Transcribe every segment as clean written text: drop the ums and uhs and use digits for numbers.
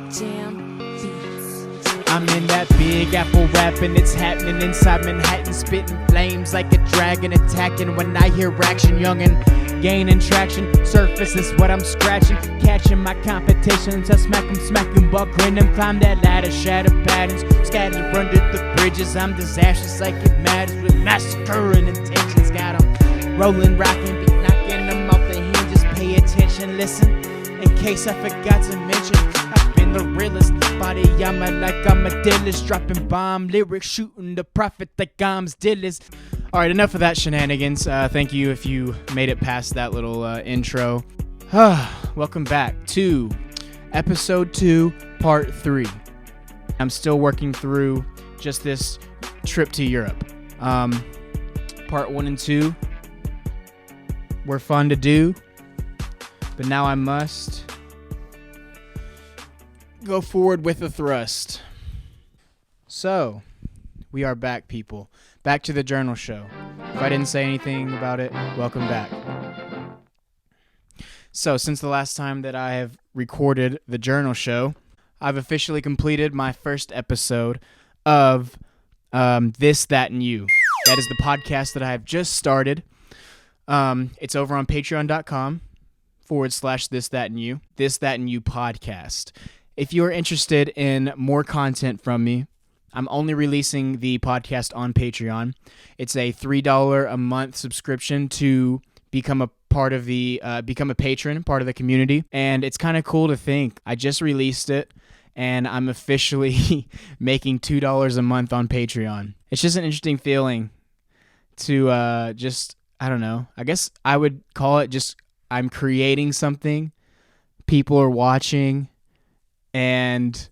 Jam beats. I'm in that big apple rapping, it's happening inside Manhattan, spitting flames like a dragon attacking. When I hear action, youngin', gaining traction, surface is what I'm scratching, catching my competitions, I smack 'em, buck them, climb that ladder, shatter patterns, scatter under the bridges. I'm disastrous like it matters, with massacring intentions, got 'em rolling, rocking, beat knocking them off the hinges. Pay attention, listen, in case I forgot to mention, I've been the realest, body yama like I'm a dealist, dropping bomb lyrics, shooting the prophet like I'm Dillis. Alright, enough of that shenanigans. Thank you if you made it past that little intro. Welcome back to episode 2, part 3. I'm still working through just this trip to Europe. Part 1 and 2 were fun to do, but now I must go forward with a thrust. So, we are back, people. Back to the journal show. If I didn't say anything about it, welcome back. So, since the last time that I have recorded the journal show, I've officially completed my first episode of This, That, and You. That is the podcast that I have just started. It's over on patreon.com/This, That, and You. This, That, and You podcast. If you are interested in more content from me, I'm only releasing the podcast on Patreon. It's a $3 a month subscription to become a part of the, become a patron, part of the community. And it's kind of cool to think I just released it and I'm officially making $2 a month on Patreon. It's just an interesting feeling to I don't know. I guess I would call it just I'm creating something. People are watching, and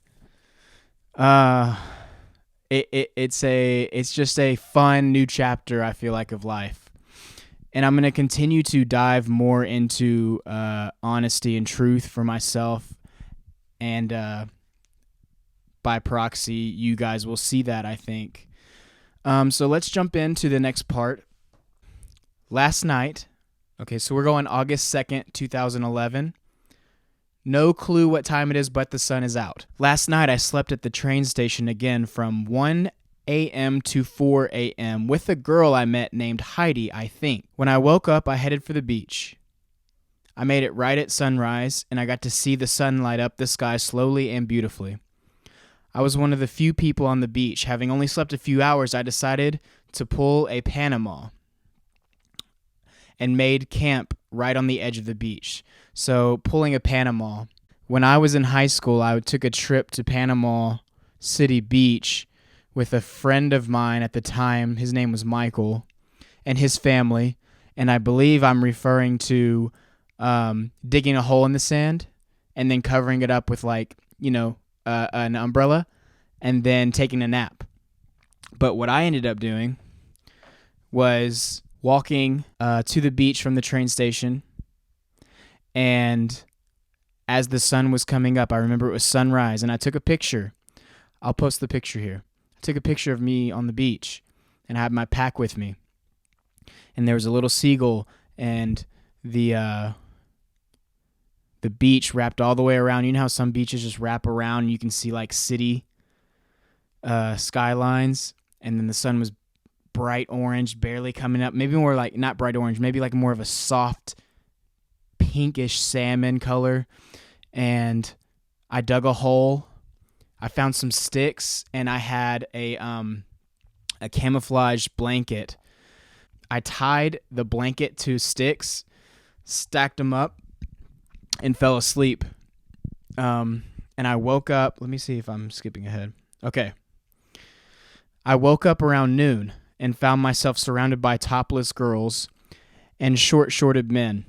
it's just a fun new chapter, I feel like, of life. And I'm going to continue to dive more into honesty and truth for myself, and by proxy, you guys will see that, I think. So let's jump into the next part. Last night, okay, so we're going August 2nd, 2011. No clue what time it is, but the sun is out. Last night, I slept at the train station again from 1 a.m. to 4 a.m. with a girl I met named Heidi, I think. When I woke up, I headed for the beach. I made it right at sunrise, and I got to see the sun light up the sky slowly and beautifully. I was one of the few people on the beach. Having only slept a few hours, I decided to pull a Panama and made camp right on the edge of the beach. So, pulling a Panama. When I was in high school, I took a trip to Panama City Beach with a friend of mine at the time. His name was Michael, and his family. And I believe I'm referring to digging a hole in the sand and then covering it up with, an umbrella and then taking a nap. But what I ended up doing was walking to the beach from the train station, and as the sun was coming up, I remember it was sunrise, and I took a picture. I'll post the picture here. I took a picture of me on the beach, and I had my pack with me, and there was a little seagull, and the beach wrapped all the way around. You know how some beaches just wrap around, and you can see like city skylines, and then the sun was bright orange, barely coming up, maybe more like, not bright orange, maybe like more of a soft pinkish salmon color. And I dug a hole, I found some sticks, and I had a camouflage blanket. I tied the blanket to sticks, stacked them up, and fell asleep. And I woke up, let me see if I'm skipping ahead. Okay. I woke up around noon and found myself surrounded by topless girls and short-shorted men.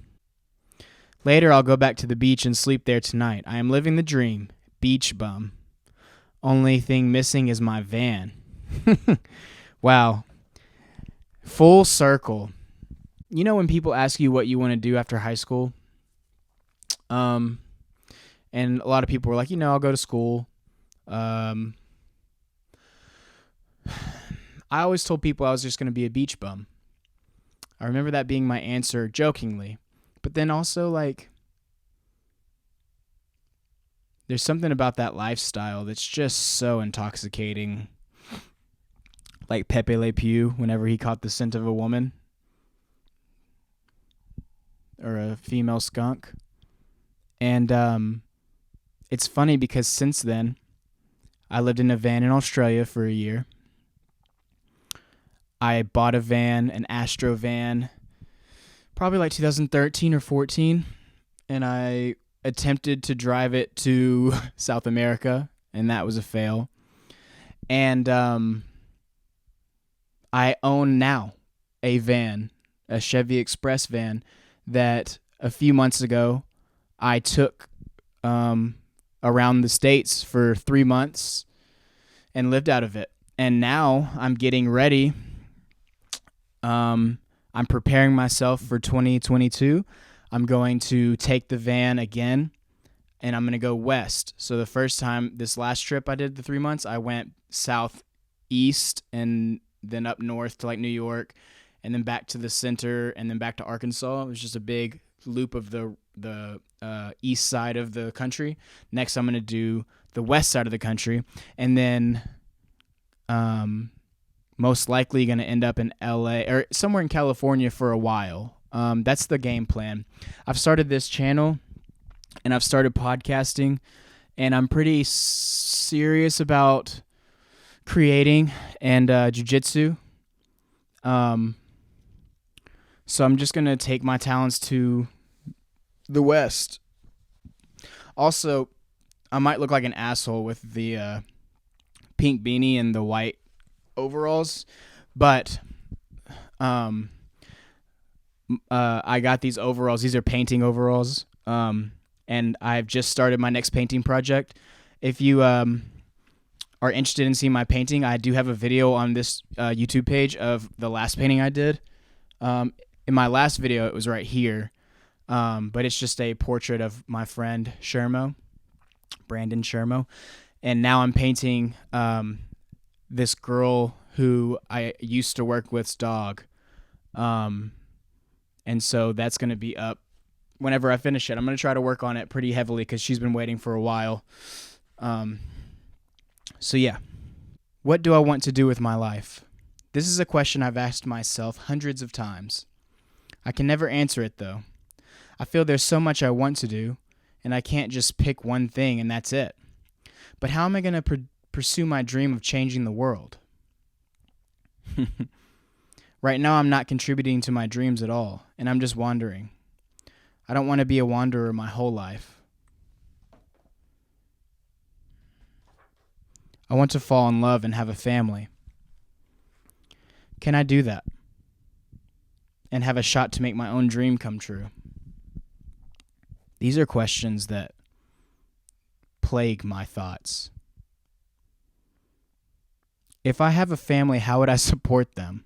Later, I'll go back to the beach and sleep there tonight. I am living the dream. Beach bum. Only thing missing is my van. Wow. Full circle. You know when people ask you what you want to do after high school? And a lot of people were like, I'll go to school. I always told people I was just going to be a beach bum. I remember that being my answer jokingly. But then also, there's something about that lifestyle that's just so intoxicating. Like Pepe Le Pew, whenever he caught the scent of a woman or a female skunk. And it's funny because since then, I lived in a van in Australia for a year. I bought a van, an Astro van, probably like 2013 or 14, and I attempted to drive it to South America, and that was a fail. And I own now a van, a Chevy Express van, that a few months ago I took around the States for 3 months and lived out of it. And now I'm getting ready. I'm preparing myself for 2022. I'm going to take the van again, and I'm going to go west. So the first time, this last trip I did, the 3 months, I went southeast and then up north to like New York, and then back to the center, and then back to Arkansas. It was just a big loop of the east side of the country. Next, I'm going to do the west side of the country, and then most likely going to end up in LA or somewhere in California for a while. That's the game plan. I've started this channel, and I've started podcasting, and I'm pretty serious about creating and jiu-jitsu. So I'm just going to take my talents to the West. Also, I might look like an asshole with the pink beanie and the white overalls, but I got these overalls. These are painting overalls, and I've just started my next painting project. If you are interested in seeing my painting, I do have a video on this YouTube page of the last painting I did. In my last video, it was right here, but it's just a portrait of my friend Brandon Shermo, and now I'm painting this girl who I used to work with's dog, and so that's going to be up whenever I finish it. I'm going to try to work on it pretty heavily because she's been waiting for a while. So yeah, what do I want to do with my life? This is a question I've asked myself hundreds of times. I can never answer it though. I feel there's so much I want to do, and I can't just pick one thing and that's it. But how am I going to pursue my dream of changing the world? Right now, I'm not contributing to my dreams at all, and I'm just wandering. I don't want to be a wanderer my whole life. I want to fall in love and have a family. Can I do that? And have a shot to make my own dream come true? These are questions that plague my thoughts. If I have a family, how would I support them?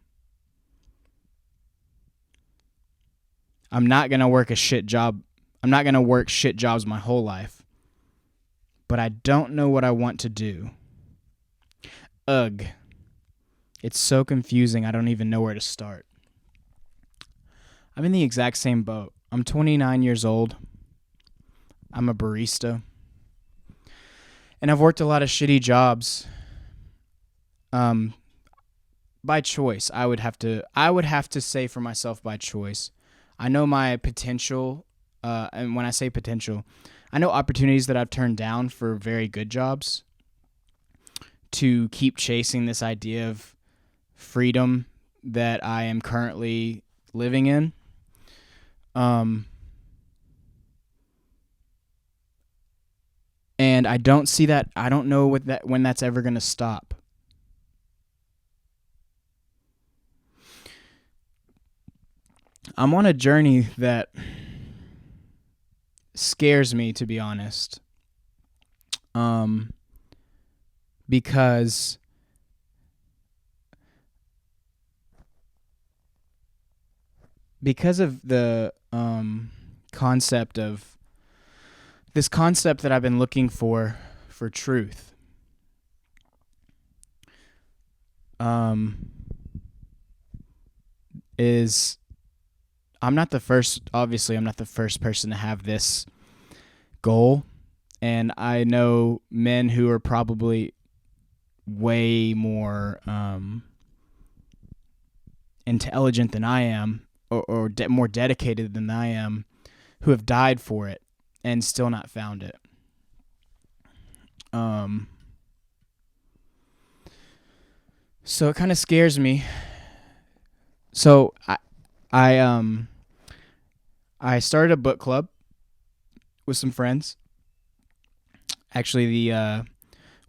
I'm not going to work a shit job. I'm not going to work shit jobs my whole life. But I don't know what I want to do. Ugh. It's so confusing, I don't even know where to start. I'm in the exact same boat. I'm 29 years old. I'm a barista. And I've worked a lot of shitty jobs. By choice, I would have to say for myself by choice. I know my potential, and when I say potential, I know opportunities that I've turned down for very good jobs to keep chasing this idea of freedom that I am currently living in. And I don't see that. I don't know when that's ever going to stop. I'm on a journey that scares me, to be honest. Because of the concept of this concept that I've been looking for truth. Is I'm not the first person to have this goal, And I know men who are probably way more intelligent than I am, or more dedicated than I am, who have died for it and still not found it. So it kind of scares me. So I started a book club with some friends. Actually, the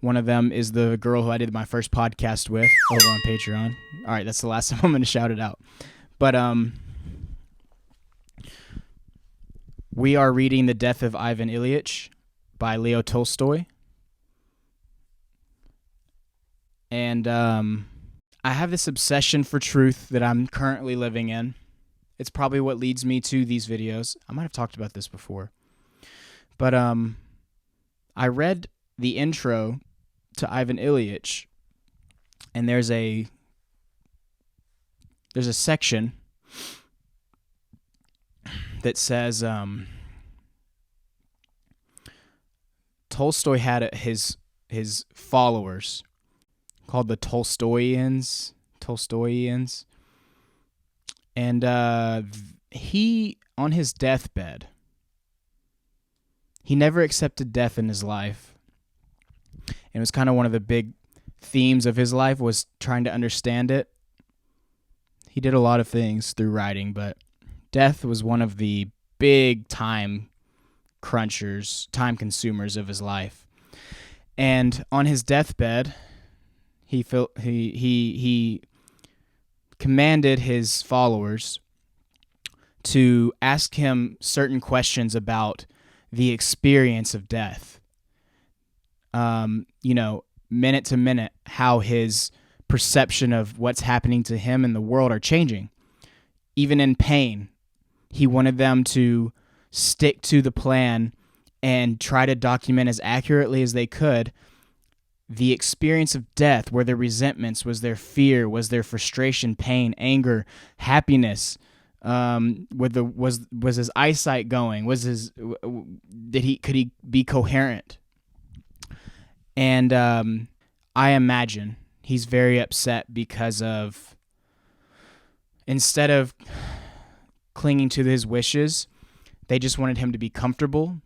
one of them is the girl who I did my first podcast with over on Patreon. All right, that's the last time I'm going to shout it out. But we are reading The Death of Ivan Ilyich by Leo Tolstoy. And I have this obsession for truth that I'm currently living in. It's probably what leads me to these videos. I might have talked about this before. But I read the intro to Ivan Ilyich, and there's a section that says Tolstoy had his followers called the Tolstoyans, and he, on his deathbed, he never accepted death in his life. And it was kind of one of the big themes of his life, was trying to understand it. He did a lot of things through writing, but death was one of the big time consumers of his life. And on his deathbed, he commanded his followers to ask him certain questions about the experience of death. Minute to minute, how his perception of what's happening to him and the world are changing. Even in pain, he wanted them to stick to the plan and try to document as accurately as they could the experience of death. Were there resentments? Was there fear? Was there frustration, pain, anger, happiness? Was his eyesight going? Could he be coherent? And I imagine he's very upset because of, instead of clinging to his wishes, they just wanted him to be comfortable,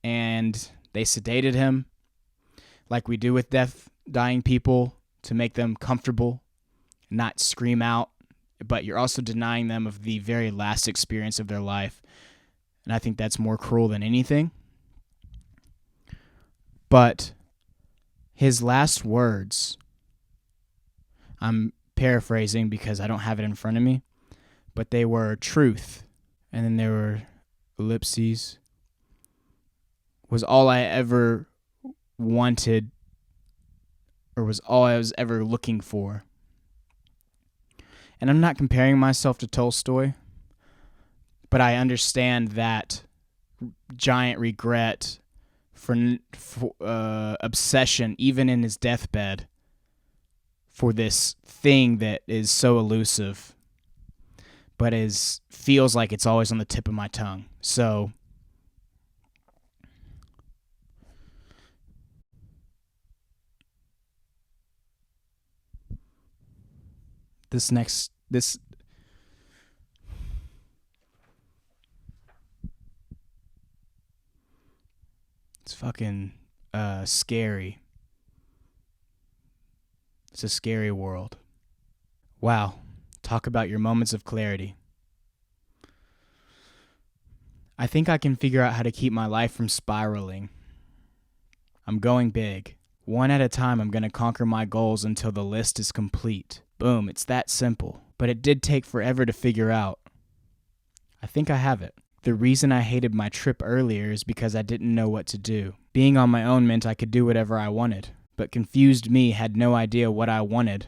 and they sedated him like we do with dying people, to make them comfortable, not scream out, but you're also denying them of the very last experience of their life. And I think that's more cruel than anything. But his last words, I'm paraphrasing because I don't have it in front of me, but they were truth, and then there were ellipses, was all I ever wanted, or was all I was ever looking for. And I'm not comparing myself to Tolstoy, but I understand that giant regret for obsession, even in his deathbed, for this thing that is so elusive, but feels like it's always on the tip of my tongue. So this it's fucking scary. It's a scary world. Wow. Talk about your moments of clarity. I think I can figure out how to keep my life from spiraling. I'm going big. One at a time, I'm going to conquer my goals until the list is complete. Boom, it's that simple. But it did take forever to figure out. I think I have it. The reason I hated my trip earlier is because I didn't know what to do. Being on my own meant I could do whatever I wanted. But confused me had no idea what I wanted.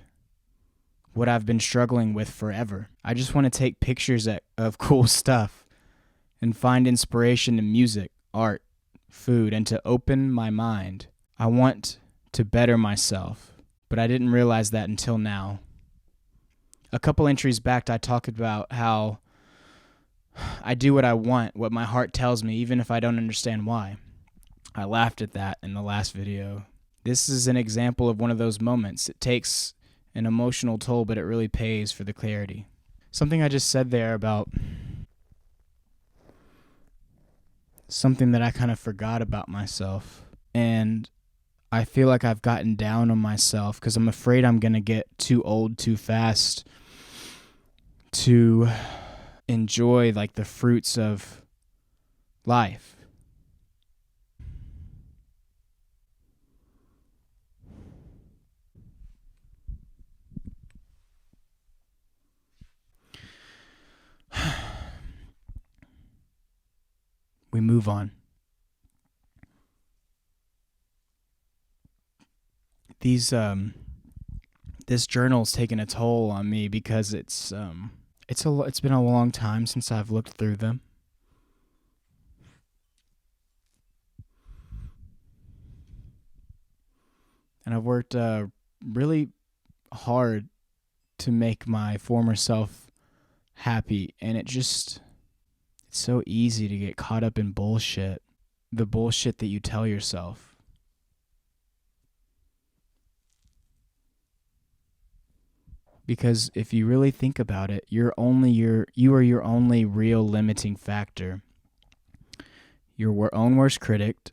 What I've been struggling with forever. I just want to take pictures of cool stuff and find inspiration in music, art, food, and to open my mind. I want to better myself, but I didn't realize that until now. A couple entries back, I talked about how I do what I want, what my heart tells me, even if I don't understand why. I laughed at that in the last video. This is an example of one of those moments. It takes an emotional toll, but it really pays for the clarity. Something I just said there about something that I kind of forgot about myself. And I feel like I've gotten down on myself because I'm afraid I'm going to get too old too fast to enjoy like the fruits of life. We move on. This journal's taken a toll on me because it's been a long time since I've looked through them. And I've worked really hard to make my former self happy, and it's so easy to get caught up in bullshit. The bullshit that you tell yourself. Because if you really think about it, you are your only real limiting factor. Your own worst critic.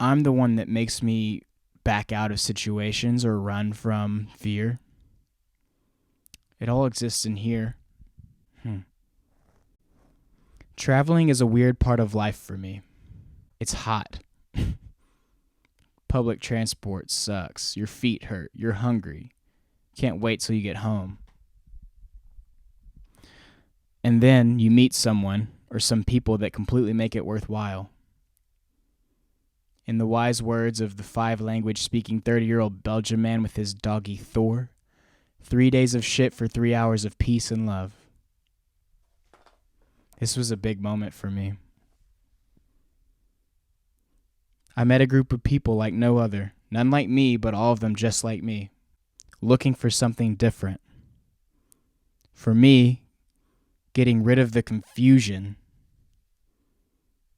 I'm the one that makes me back out of situations or run from fear. It all exists in here. Traveling is a weird part of life for me. It's hot. Public transport sucks. Your feet hurt. You're hungry. Can't wait till you get home. And then you meet someone or some people that completely make it worthwhile. In the wise words of the 5-language speaking 30-year-old Belgian man with his doggy Thor, 3 days of shit for 3 hours of peace and love. This was a big moment for me. I met a group of people like no other, none like me, but all of them just like me, looking for something different. For me, getting rid of the confusion.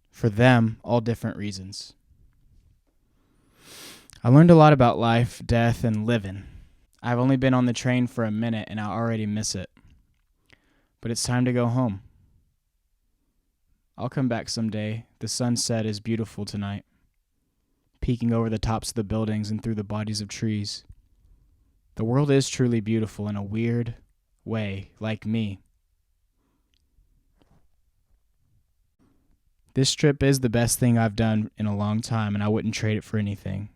For them, all different reasons. I learned a lot about life, death, and living. I've only been on the train for a minute and I already miss it. But it's time to go home. I'll come back someday. The sunset is beautiful tonight, peeking over the tops of the buildings and through the bodies of trees. The world is truly beautiful in a weird way, like me. This trip is the best thing I've done in a long time, and I wouldn't trade it for anything.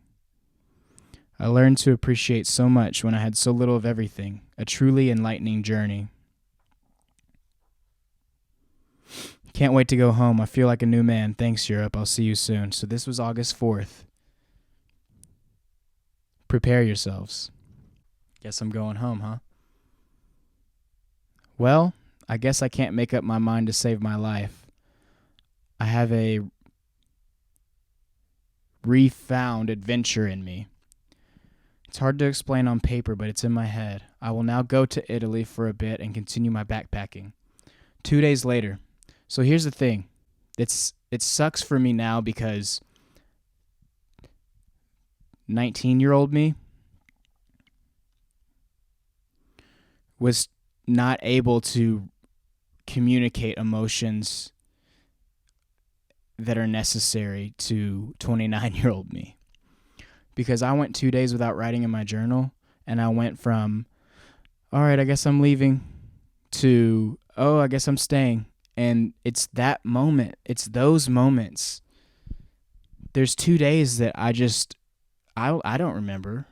I learned to appreciate so much when I had so little of everything, a truly enlightening journey. Can't wait to go home. I feel like a new man. Thanks, Europe. I'll see you soon. So this was August 4th. Prepare yourselves. Guess I'm going home, huh? Well, I guess I can't make up my mind to save my life. I have a refound adventure in me. It's hard to explain on paper, but it's in my head. I will now go to Italy for a bit and continue my backpacking. 2 days later. So here's the thing. It sucks for me now because 19-year-old me was not able to communicate emotions that are necessary to 29-year-old me. Because I went 2 days without writing in my journal, and I went from, all right, I guess I'm leaving, to, oh, I guess I'm staying. And it's that moment. It's those moments. There's 2 days that I don't remember.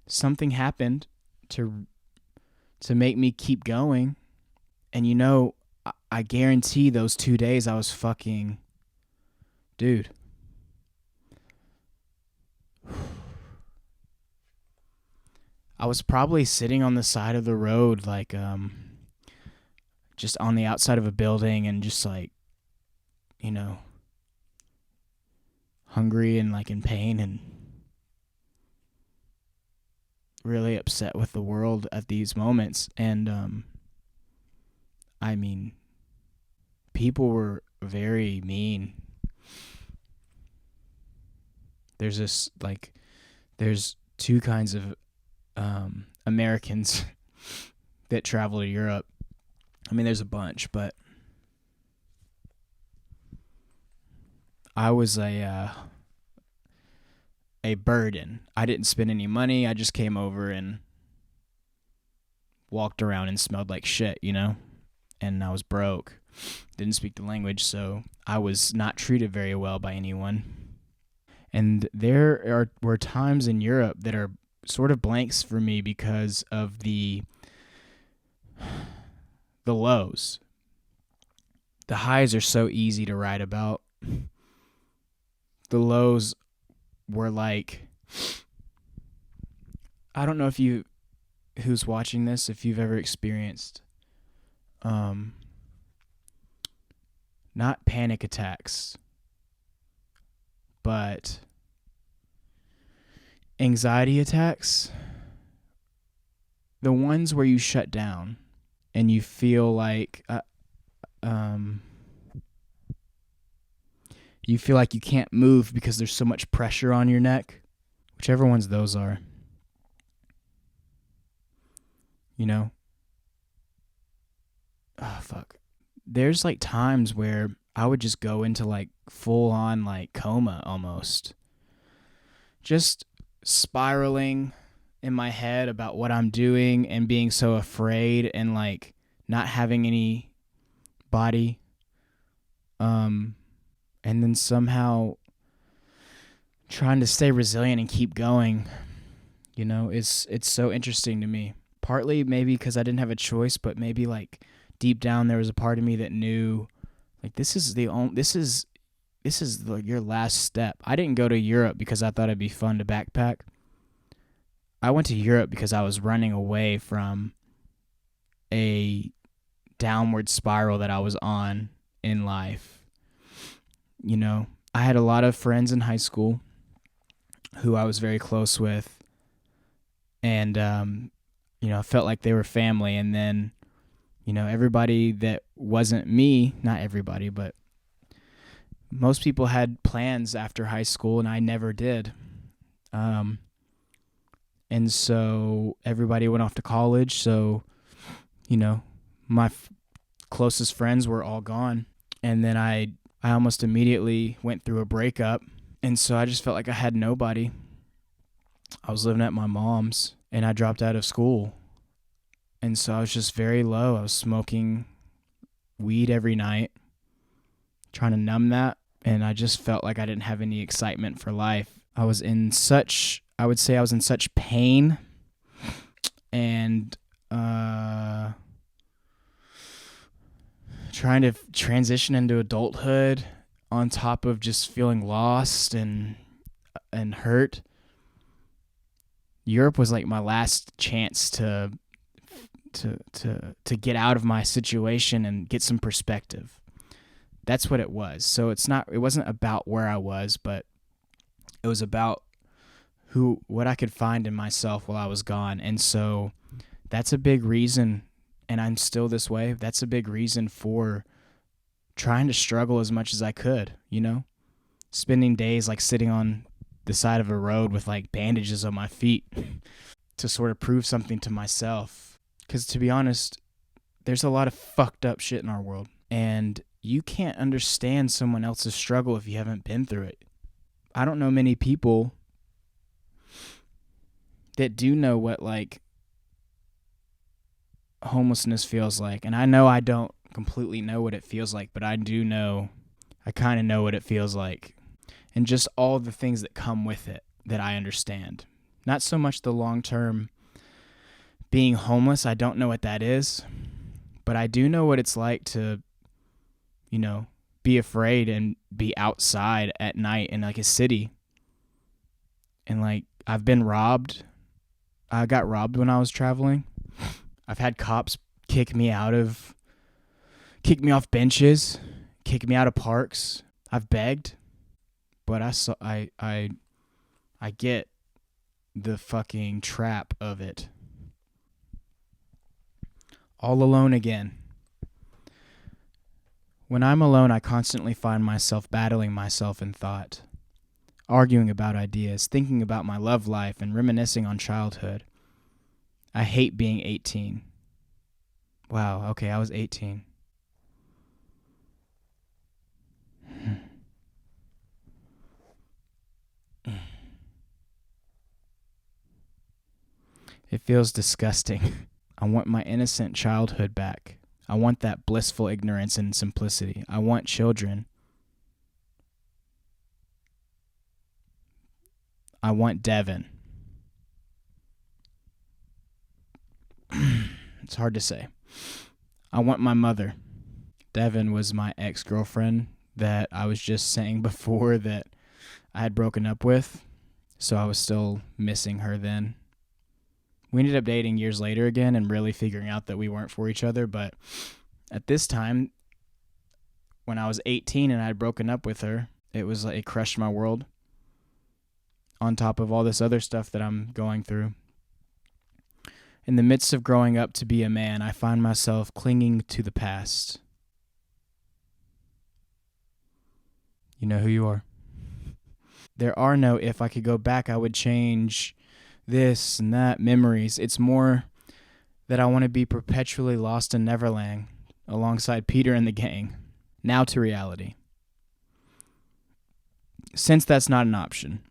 Something happened to make me keep going. And I guarantee those 2 days I was fucking, dude. I was probably sitting on the side of the road, like, just on the outside of a building and just like, hungry and like in pain and really upset with the world at these moments. And, people were very mean. There's there's two kinds of Americans that travel to Europe. I mean, there's a bunch, but I was a burden. I didn't spend any money. I just came over and walked around and smelled like shit, And I was broke. Didn't speak the language, so I was not treated very well by anyone. And were times in Europe that are sort of blanks for me because of the lows. The highs are so easy to write about. The lows were like, I don't know if you who's watching this, if you've ever experienced not panic attacks, but anxiety attacks. The ones where you shut down and you feel like you can't move because there's so much pressure on your neck. Whichever ones those are. Oh, fuck. There's like times where I would just go into like full on like coma almost. Just spiraling in my head about what I'm doing and being so afraid and like not having any body. And then somehow trying to stay resilient and keep going. It's so interesting to me. Partly maybe because I didn't have a choice, but maybe like deep down there was a part of me that knew like this is your last step. I didn't go to Europe because I thought it'd be fun to backpack. I went to Europe because I was running away from a downward spiral that I was on in life. I had a lot of friends in high school who I was very close with, and I felt like they were family. And then everybody that wasn't me, not everybody, but most people had plans after high school, and I never did. And so everybody went off to college. So, my closest friends were all gone. And then I almost immediately went through a breakup. And so I just felt like I had nobody. I was living at my mom's, and I dropped out of school. And so I was just very low. I was smoking weed every night, trying to numb that. And I just felt like I didn't have any excitement for life. I would say I was in such pain and trying to transition into adulthood on top of just feeling lost and hurt. Europe was like my last chance to get out of my situation and get some perspective. That's what it was. So it wasn't about where I was, but it was about what I could find in myself while I was gone. And so that's a big reason, and I'm still this way. That's a big reason for trying to struggle as much as I could, spending days like sitting on the side of a road with like bandages on my feet to sort of prove something to myself. Because to be honest, there's a lot of fucked up shit in our world, and you can't understand someone else's struggle if you haven't been through it. I don't know many people that do know what like homelessness feels like. And I know I don't completely know what it feels like, but I do know, I kind of know what it feels like. And just all the things that come with it that I understand. Not so much the long-term being homeless. I don't know what that is, but I do know what it's like to, be afraid and be outside at night in like a city. And like, I've been robbed. I got robbed when I was traveling. I've had cops kick me off benches, kick me out of parks. I've begged, but I get the fucking trap of it. All alone again. When I'm alone, I constantly find myself battling myself in thought, arguing about ideas, thinking about my love life, and reminiscing on childhood. I hate being 18. Wow, okay, I was 18. It feels disgusting. I want my innocent childhood back. I want that blissful ignorance and simplicity. I want children. I want Devin. It's hard to say. I want my mother. Devin was my ex-girlfriend that I was just saying before that I had broken up with, so I was still missing her then. We ended up dating years later again and really figuring out that we weren't for each other, but at this time, when I was 18 and I had broken up with her, it was like it crushed my world on top of all this other stuff that I'm going through. In the midst of growing up to be a man, I find myself clinging to the past. You know who you are. There are no if I could go back, I would change this and that memories. It's more that I want to be perpetually lost in Neverland alongside Peter and the gang. Now to reality. Since that's not an option,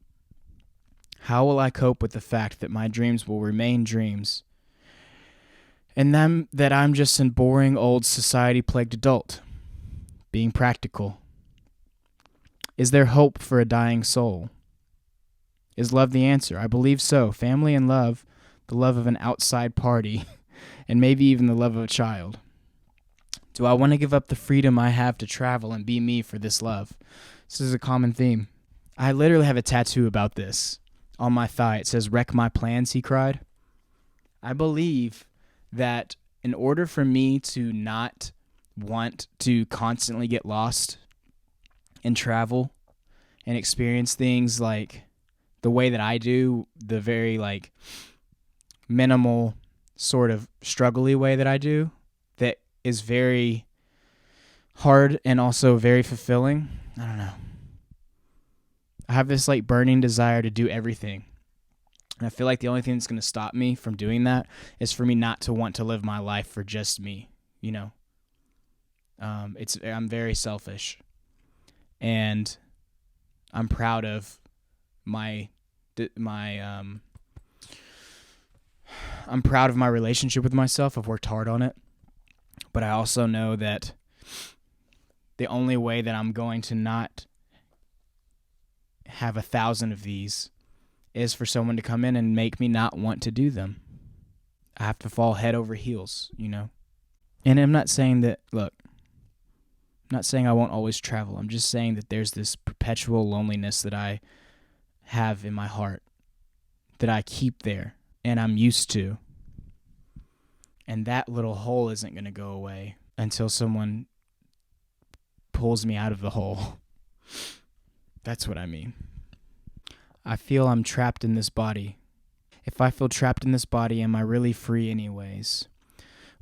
how will I cope with the fact that my dreams will remain dreams and that I'm just a boring old society-plagued adult? Being practical. Is there hope for a dying soul? Is love the answer? I believe so. Family and love, the love of an outside party, and maybe even the love of a child. Do I want to give up the freedom I have to travel and be me for this love? This is a common theme. I literally have a tattoo about this on my thigh. It says, "Wreck my plans," he cried. I believe that in order for me to not want to constantly get lost and travel and experience things like the way that I do, the very like minimal sort of struggly way that I do, that is very hard and also very fulfilling. I don't know. I have this like burning desire to do everything. And I feel like the only thing that's going to stop me from doing that is for me not to want to live my life for just me, you know. I'm very selfish. And I'm proud of I'm proud of my relationship with myself. I've worked hard on it. But I also know that the only way that I'm going to not have 1,000 of these is for someone to come in and make me not want to do them. I have to fall head over heels, you know. And I'm not saying that, look, I'm not saying I won't always travel. I'm just saying that there's this perpetual loneliness that I have in my heart that I keep there and I'm used to. And that little hole isn't going to go away until someone pulls me out of the hole. That's what I mean. I feel I'm trapped in this body. If I feel trapped in this body, am I really free anyways?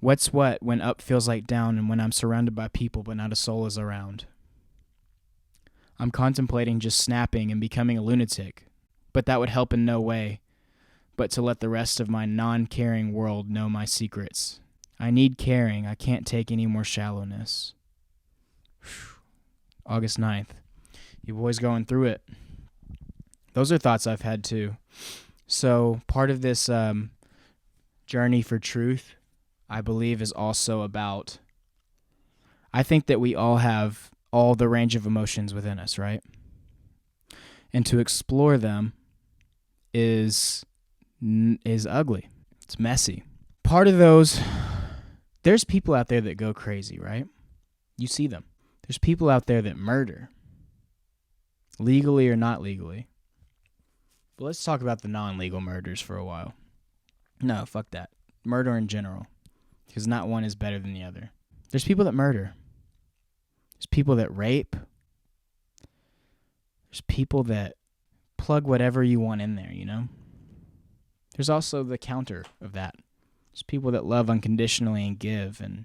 What's what when up feels like down and when I'm surrounded by people but not a soul is around? I'm contemplating just snapping and becoming a lunatic, but that would help in no way but to let the rest of my non-caring world know my secrets. I need caring. I can't take any more shallowness. August 9th. You boys going through it. Those are thoughts I've had too. So part of this journey for truth, I believe, is also about, I think that we all have all the range of emotions within us, right? And to explore them is ugly. It's messy. Part of those, there's people out there that go crazy, right? You see them. There's people out there that murder, legally or not legally. But let's talk about the non-legal murders for a while. No, fuck that. Murder in general. Because not one is better than the other. There's people that murder. There's people that rape. There's people that plug whatever you want in there, you know? There's also the counter of that. There's people that love unconditionally and give. And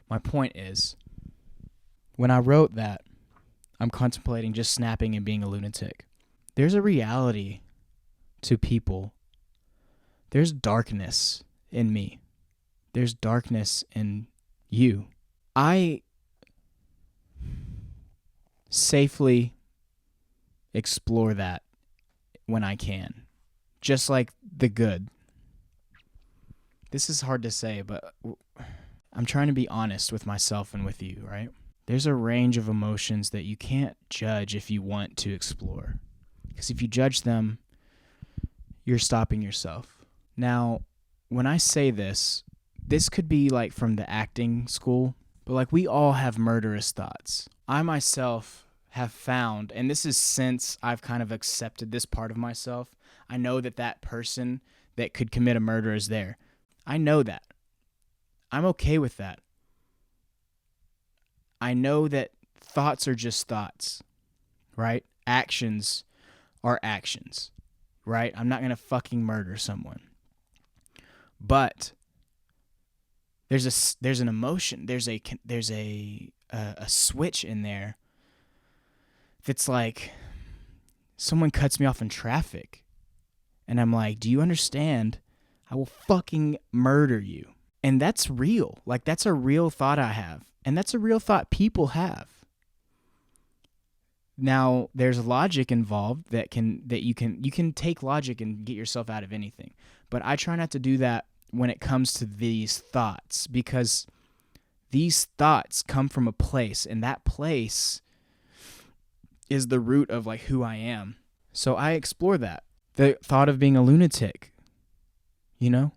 my point is, When I wrote that, I'm contemplating just snapping and being a lunatic. There's a reality to people. There's darkness in me. There's darkness in you. I safely explore that when I can. Just like the good. This is hard to say, but I'm trying to be honest with myself and with you, right? There's a range of emotions that you can't judge if you want to explore. Because if you judge them, you're stopping yourself. Now, when I say this could be like from the acting school, but like we all have murderous thoughts. I myself have found, and this is since I've kind of accepted this part of myself, I know that person that could commit a murder is there. I know that. I'm okay with that. I know that thoughts are just thoughts, right? Actions are actions, right? I'm not going to fucking murder someone. But there's an emotion, there's a switch in there that's like someone cuts me off in traffic and I'm like, "Do you understand? I will fucking murder you." And that's real. Like that's a real thought I have. And that's a real thought people have. Now, there's logic involved that you can take logic and get yourself out of anything. But I try not to do that when it comes to these thoughts, because these thoughts come from a place, and that place is the root of like who I am. So I explore that. The thought of being a lunatic, you know?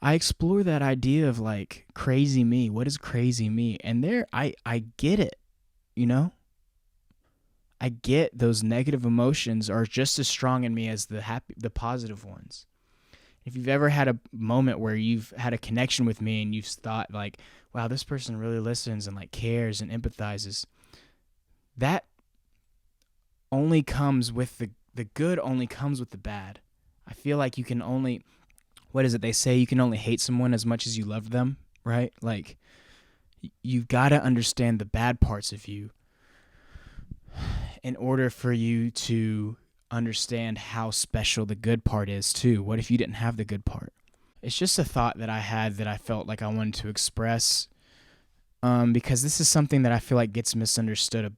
I explore that idea of like crazy me. What is crazy me? And there I get it, you know? I get those negative emotions are just as strong in me as the positive ones. If you've ever had a moment where you've had a connection with me and you've thought like, wow, this person really listens and like cares and empathizes, that only comes with the good only comes with the bad. I feel like you can only, what is it they say, you can only hate someone as much as you love them, right? Like you've got to understand the bad parts of you in order for you to understand how special the good part is too. What if you didn't have the good part? It's just a thought that I had that I felt like I wanted to express, because this is something that I feel like gets misunderstood,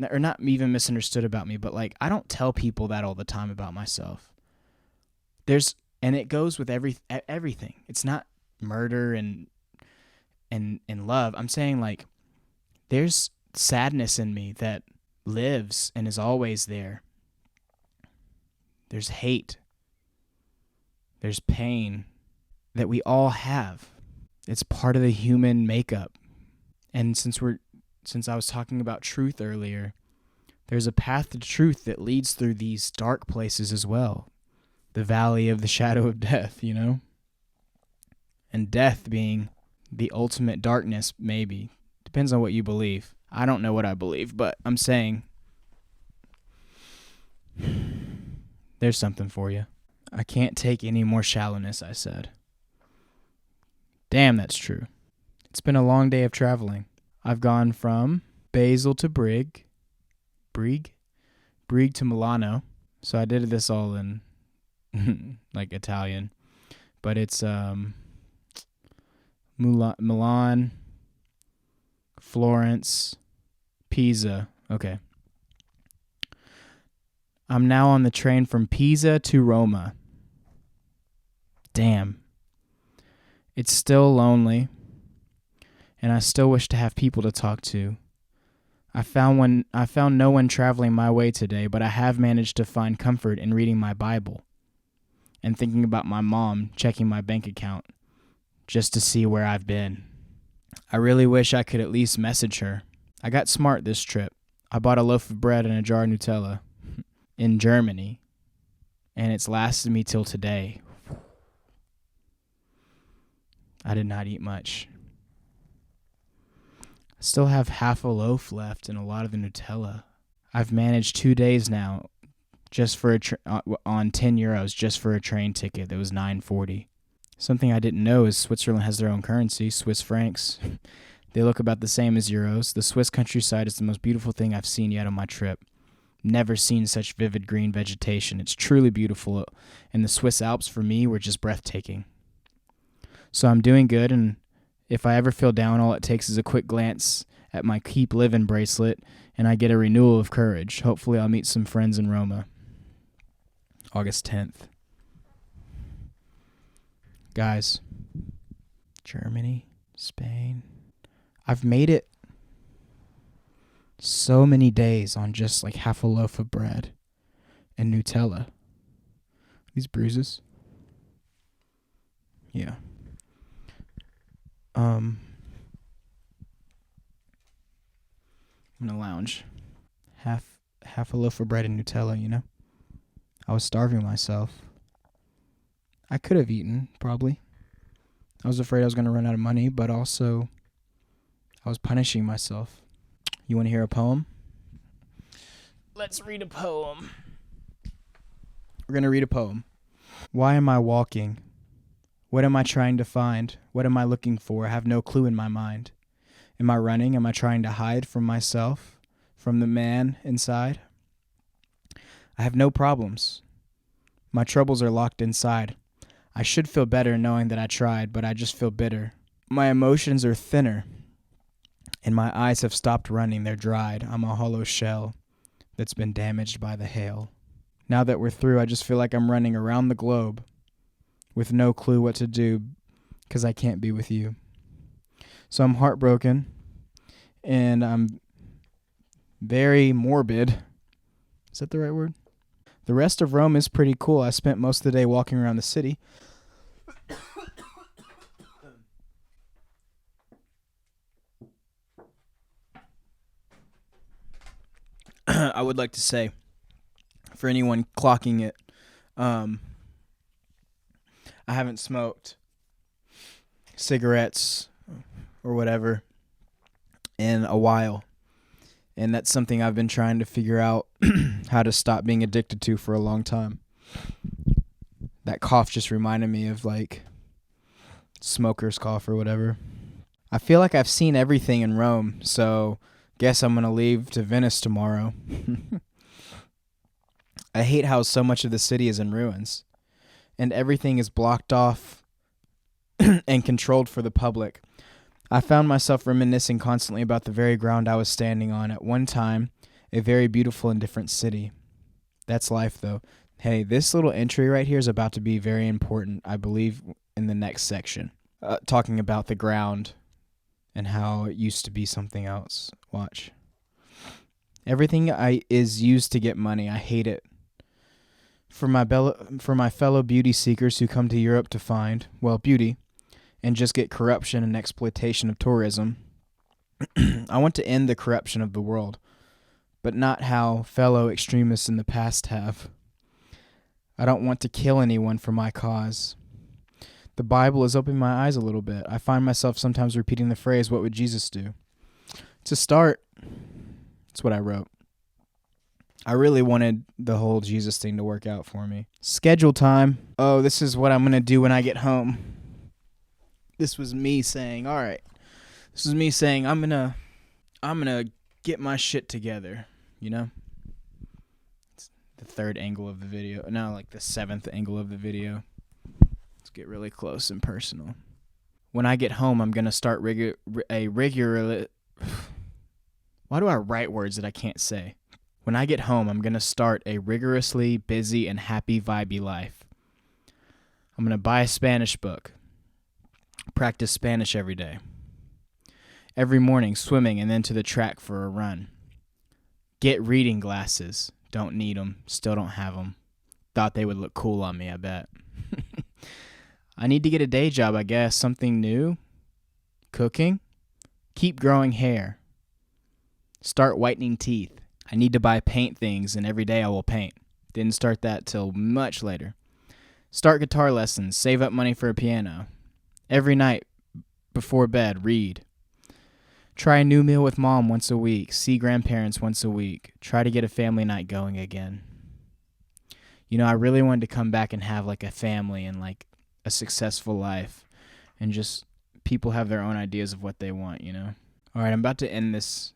or not even misunderstood about me, but like I don't tell people that all the time about myself. And it goes with everything. It's not murder and love. I'm saying like there's sadness in me that lives and is always there. There's hate. There's pain that we all have. It's part of the human makeup. And since I was talking about truth earlier, there's a path to truth that leads through these dark places as well. The valley of the shadow of death, you know? And death being the ultimate darkness, maybe. Depends on what you believe. I don't know what I believe, but I'm saying there's something for you. I can't take any more shallowness, I said. Damn, that's true. It's been a long day of traveling. I've gone from Basel to Brig to Milano. So I did this all in like Italian, but it's Milan, Florence, Pisa. Okay. I'm now on the train from Pisa to Roma. Damn. It's still lonely, and I still wish to have people to talk to. I found no one traveling my way today, but I have managed to find comfort in reading my Bible and thinking about my mom checking my bank account just to see where I've been. I really wish I could at least message her. I got smart this trip. I bought a loaf of bread and a jar of Nutella in Germany, and it's lasted me till today. I did not eat much. I still have half a loaf left and a lot of the Nutella. I've managed 2 days now just for on 10 euros just for a train ticket that was $9.40. Something I didn't know is Switzerland has their own currency, Swiss francs. They look about the same as Euros. The Swiss countryside is the most beautiful thing I've seen yet on my trip. Never seen such vivid green vegetation. It's truly beautiful, and the Swiss Alps for me were just breathtaking. So I'm doing good, and if I ever feel down, all it takes is a quick glance at my Keep Living bracelet, and I get a renewal of courage. Hopefully I'll meet some friends in Roma. August 10th. Guys, Germany, Spain. I've made it so many days on just like half a loaf of bread and Nutella. These bruises. Yeah. I'm gonna lounge. Half a loaf of bread and Nutella, you know? I was starving myself. I could have eaten, probably. I was afraid I was gonna run out of money, but also I was punishing myself. You wanna hear a poem? Let's read a poem. We're gonna read a poem. Why am I walking? What am I trying to find? What am I looking for? I have no clue in my mind. Am I running? Am I trying to hide from myself? From the man inside? I have no problems. My troubles are locked inside. I should feel better knowing that I tried, but I just feel bitter. My emotions are thinner, and my eyes have stopped running. They're dried. I'm a hollow shell that's been damaged by the hail. Now that we're through, I just feel like I'm running around the globe with no clue what to do because I can't be with you. So I'm heartbroken, and I'm very morbid. Is that the right word? The rest of Rome is pretty cool. I spent most of the day walking around the city. I would like to say, for anyone clocking it, I haven't smoked cigarettes or whatever in a while. And that's something I've been trying to figure out how to stop being addicted to for a long time. That cough just reminded me of like smoker's cough or whatever. I feel like I've seen everything in Rome, so guess I'm going to leave to Venice tomorrow. I hate how so much of the city is in ruins and everything is blocked off and controlled for the public. I found myself reminiscing constantly about the very ground I was standing on at one time, a very beautiful and different city. That's life, though. Hey, this little entry right here is about to be very important, I believe, in the next section, talking about the ground and how it used to be something else. Watch. Everything is used to get money. I hate it. For my fellow beauty seekers who come to Europe to find, well, beauty, and just get corruption and exploitation of tourism, I want to end the corruption of the world, but not how fellow extremists in the past have. I don't want to kill anyone for my cause. The Bible has opened my eyes a little bit. I find myself sometimes repeating the phrase, "What would Jesus do?" To start, that's what I wrote. I really wanted the whole Jesus thing to work out for me. Schedule time. Oh, this is what I'm going to do when I get home. This was me saying, all right. This was me saying, I'm going to get my shit together, you know? It's the third angle of the video. No, like the seventh angle of the video. Let's get really close and personal. When I get home, I'm going to start a regular... Why do I write words that I can't say? When I get home, I'm going to start a rigorously busy and happy vibey life. I'm going to buy a Spanish book. Practice Spanish every day. Every morning, swimming and then to the track for a run. Get reading glasses. Don't need them. Still don't have them. Thought they would look cool on me, I bet. I need to get a day job, I guess. Something new. Cooking. Keep growing hair. Start whitening teeth. I need to buy paint things, and every day I will paint. Didn't start that till much later. Start guitar lessons. Save up money for a piano. Every night before bed, read. Try a new meal with mom once a week. See grandparents once a week. Try to get a family night going again. You know, I really wanted to come back and have like a family and like a successful life. And just people have their own ideas of what they want, you know. All right, I'm about to end this.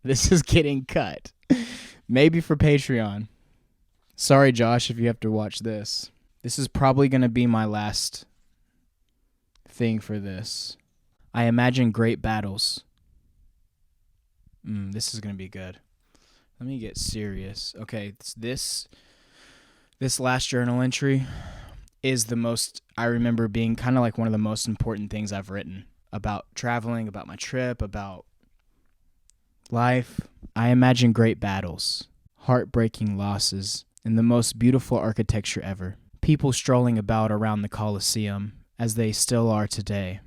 This is getting cut. Maybe for Patreon. Sorry, Josh, if you have to watch this. This is probably going to be my last thing for this. I imagine great battles. This is going to be good. Let me get serious. Okay, this last journal entry is the most, I remember being kind of like one of the most important things I've written about traveling, about my trip, about life. I imagine great battles, heartbreaking losses, and the most beautiful architecture ever. People strolling about around the Colosseum, as they still are today.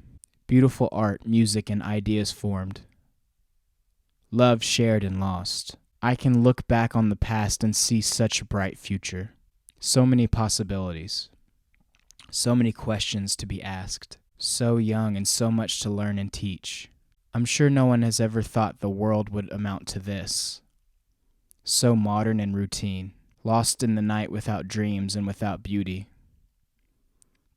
Beautiful art, music, and ideas formed. Love shared and lost. I can look back on the past and see such a bright future. So many possibilities. So many questions to be asked. So young and so much to learn and teach. I'm sure no one has ever thought the world would amount to this. So modern and routine. Lost in the night without dreams and without beauty.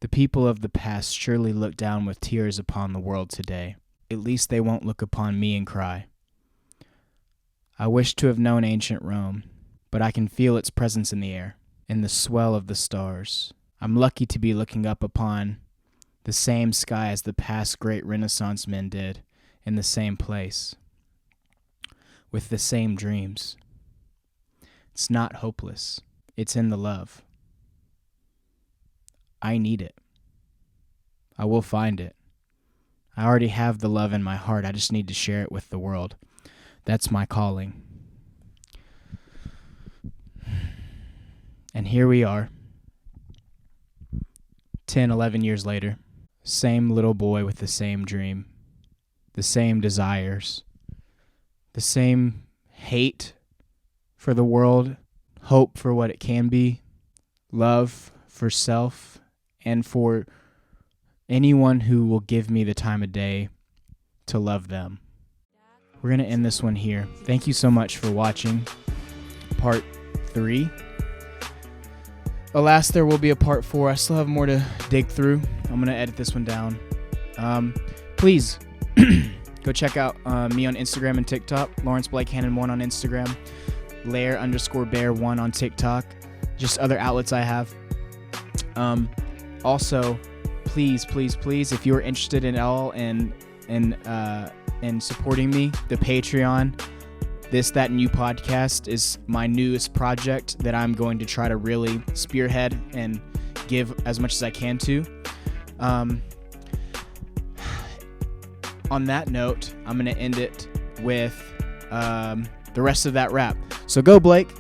The people of the past surely look down with tears upon the world today. At least they won't look upon me and cry. I wish to have known ancient Rome, but I can feel its presence in the air, in the swell of the stars. I'm lucky to be looking up upon the same sky as the past great Renaissance men did, in the same place, with the same dreams. It's not hopeless. It's in the love. I need it. I will find it. I already have the love in my heart. I just need to share it with the world. That's my calling. And here we are, 10, 11 years later. Same little boy with the same dream, the same desires, the same hate for the world, hope for what it can be, love for self, and for anyone who will give me the time of day to love them. We're going to end this one here. Thank you so much for watching part 3. Alas, there will be a part 4. I still have more to dig through. I'm going to edit this one down. Please go check out me on Instagram and TikTok. Lawrence Blake Hannon 1 on Instagram. Lair_bear1 on TikTok. Just other outlets I have. Also, please, if you are interested at all in supporting me, the Patreon, This, That, and You podcast is my newest project that I'm going to try to really spearhead and give as much as I can to. On that note, I'm going to end it with the rest of that rap. So go, Blake.